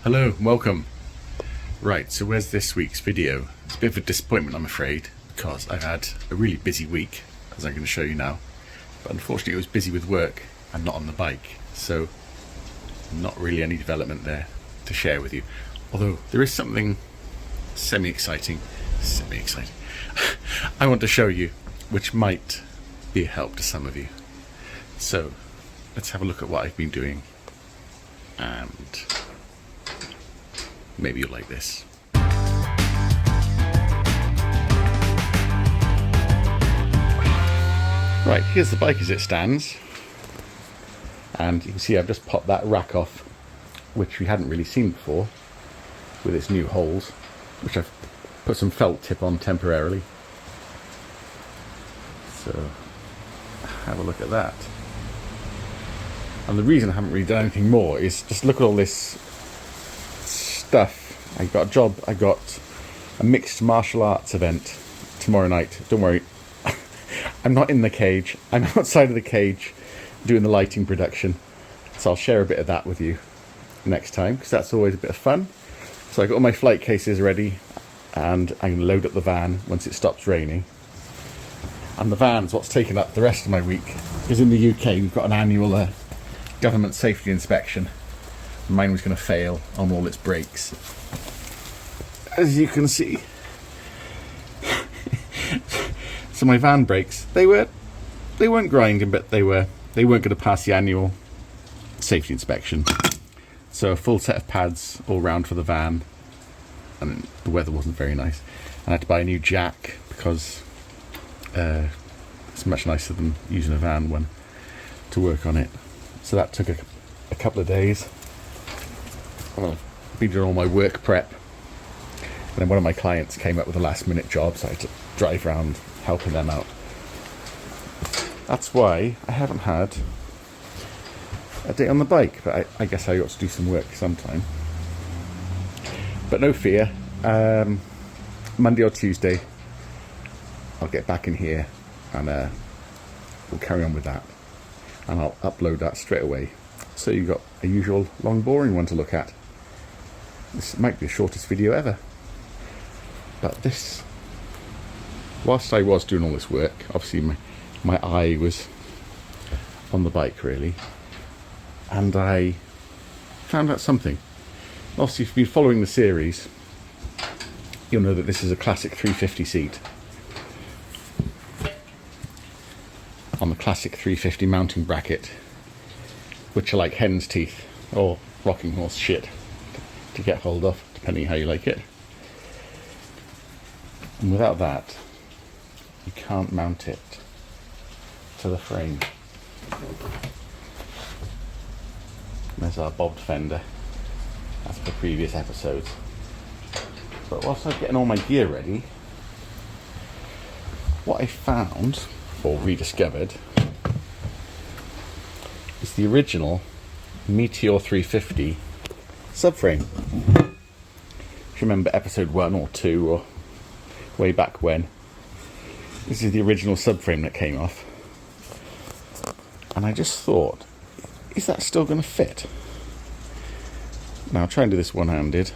Hello, welcome. Right, so where's this week's video? It's a bit of a disappointment, I'm afraid, because I've had a really busy week, as I'm going to show you now. But unfortunately I was busy with work and not on the bike, so not really any development there to share with you. Although there is something semi-exciting I want to show you, which might be a help to some of you. So let's have a look at what I've been doing, and maybe you'll like this. Right, here's the bike as it stands, and you can see I've just popped that rack off, which we hadn't really seen before, with its new holes, which I've put some felt tip on temporarily. So have a look at that. And the reason I haven't really done anything more is just look at all this stuff. I got a job, I got a mixed martial arts event tomorrow night. Don't worry, I'm not in the cage, I'm outside of the cage doing the lighting production. So I'll share a bit of that with you next time, because that's always a bit of fun. So I got all my flight cases ready, and I'm going to load up the van once it stops raining. And the van's what's taken up the rest of my week, because in the UK we've got an annual government safety inspection. Mine was going to fail on all its brakes, as you can see. So my van brakes, they weren't grinding, but they weren't going to pass the annual safety inspection. So a full set of pads all round for the van, and the weather wasn't very nice. And I had to buy a new jack because it's much nicer than using a van one to work on it. So that took a couple of days. I've been doing all my work prep, and then one of my clients came up with a last minute job, so I had to drive around helping them out. That's why I haven't had a day on the bike, but I guess I ought to do some work sometime. But no fear, Monday or Tuesday I'll get back in here, and we'll carry on with that, and I'll upload that straight away. So you've got a usual long boring one to look at. This might be the shortest video ever, but this, whilst I was doing all this work, obviously my eye was on the bike really, and I found out something. Obviously if you've been following the series, you'll know that this is a classic 350 seat. On the classic 350 mounting bracket, which are like hen's teeth or rocking horse shit to get hold of, depending how you like it. And without that, you can't mount it to the frame. There's our bobbed fender, as per previous episodes. But whilst I was getting all my gear ready, what I found, or rediscovered, is the original Meteor 350 subframe. If you remember episode 1 or 2, or way back when, this is the original subframe that came off. And I just thought, is that still going to fit? Now I'll try and do this one-handed.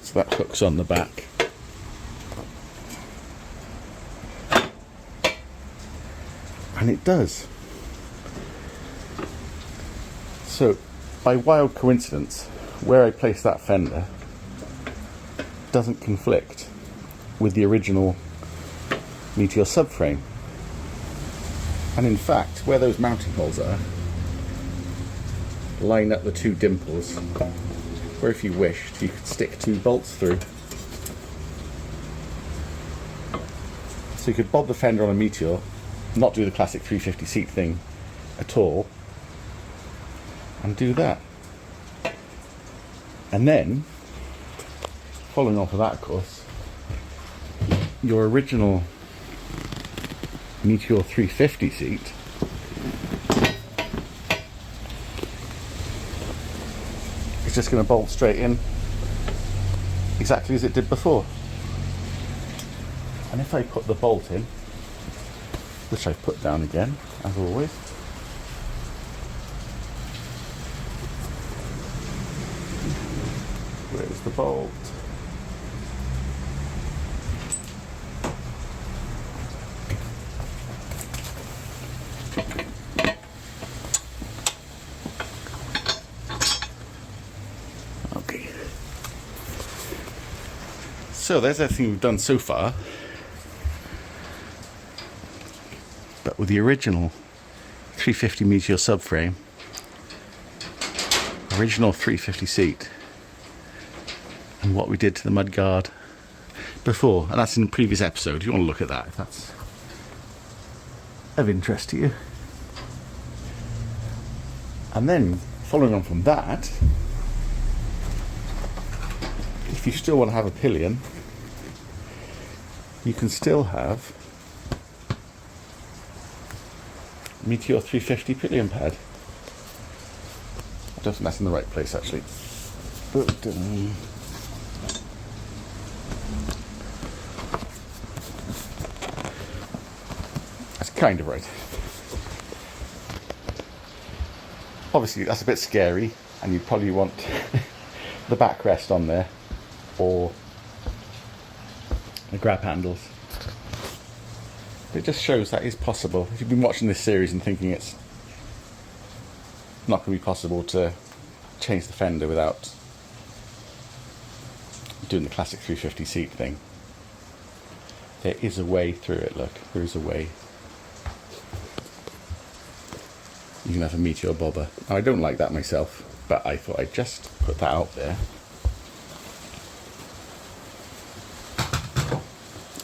So that hook's on the back. And it does. So, by wild coincidence, where I placed that fender doesn't conflict with the original Meteor subframe. And in fact, where those mounting holes are, line up the two dimples, where if you wished, you could stick 2 bolts through. So you could bob the fender on a Meteor, not do the classic 350 seat thing at all, and do that. And then, following off of that, of course, your original Meteor 350 seat is just going to bolt straight in exactly as it did before. And if I put the bolt in, which I've put down again, as always, bolt. Okay. So there's everything we've done so far. But with the original 350 Meteor subframe, original 350 seat, and what we did to the mudguard before, and that's in the previous episode. If you want to look at that, if that's of interest to you. And then following on from that, if you still want to have a pillion, you can still have Meteor 350 pillion pad. I don't think that's in the right place actually. But, that's kind of right. Obviously that's a bit scary, and you'd probably want the backrest on there, or the grab handles. It just shows that is possible. If you've been watching this series and thinking it's not going to be possible to change the fender without doing the classic 350 seat thing, there is a way through it. Look, there is a way. You can have a Meteor bobber. Now, I don't like that myself, but I thought I'd just put that out there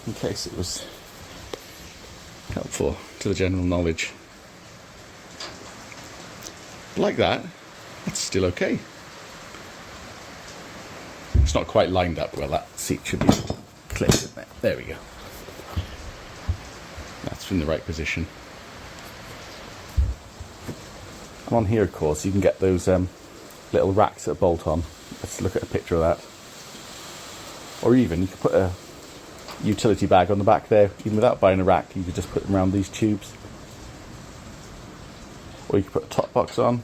in case it was helpful to the general knowledge. Like that, it's still okay. It's not quite lined up well. That seat should be clipped in there. There we go. That's in the right position. And on here, of course, you can get those little racks that bolt on. Let's look at a picture of that. Or even you could put a utility bag on the back there. Even without buying a rack, you could just put them around these tubes. Or you could put a top box on.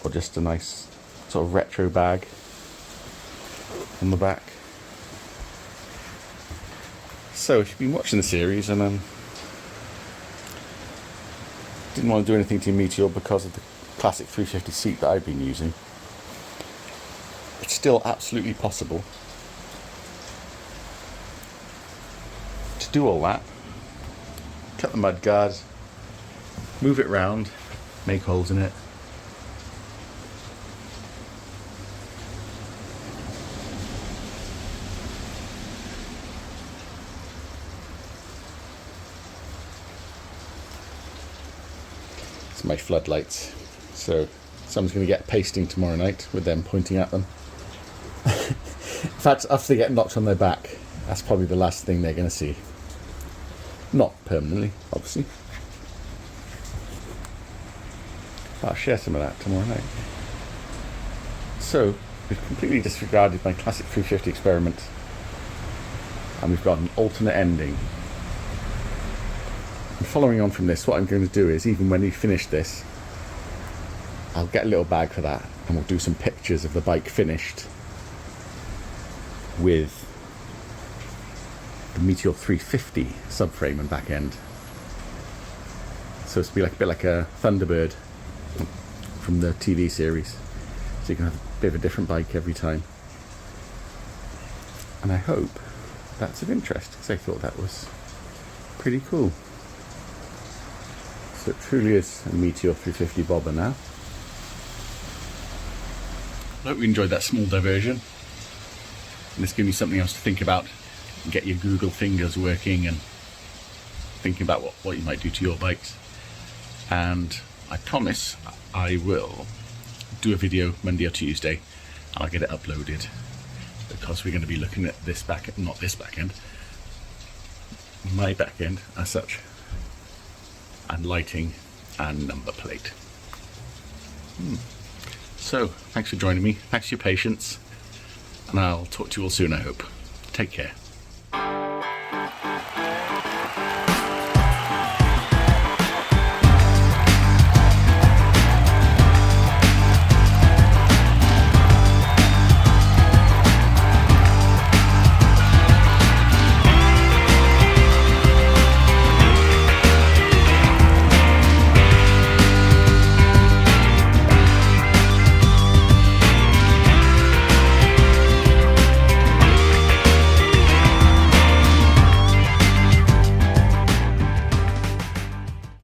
Or just a nice sort of retro bag on the back. So if you've been watching the series and didn't want to do anything to your Meteor because of the classic 350 seat that I've been using, it's still absolutely possible to do all that. Cut the mudguard, move it round, make holes in it. My floodlights, so someone's going to get pasting tomorrow night with them pointing at them. In fact, after they get knocked on their back, that's probably the last thing they're going to see. Not permanently, obviously. I'll share some of that tomorrow night. So we've completely disregarded my classic 350 experiment, and we've got an alternate ending. And following on from this, what I'm going to do is, even when we finish this, I'll get a little bag for that, and we'll do some pictures of the bike finished with the Meteor 350 subframe and back end. So it's be like a bit like a Thunderbird from the TV series. So you can have a bit of a different bike every time. And I hope that's of interest, because I thought that was pretty cool. So it truly is a Meteor 350 bobber now. I hope you enjoyed that small diversion. And this gives you something else to think about. Get your Google fingers working and thinking about what you might do to your bikes. And I promise I will do a video Monday or Tuesday, and I'll get it uploaded, because we're going to be looking at this back end, not this back end, my back end as such, and lighting and number plate. So thanks for joining me, thanks for your patience, and I'll talk to you all soon, I hope. Take care.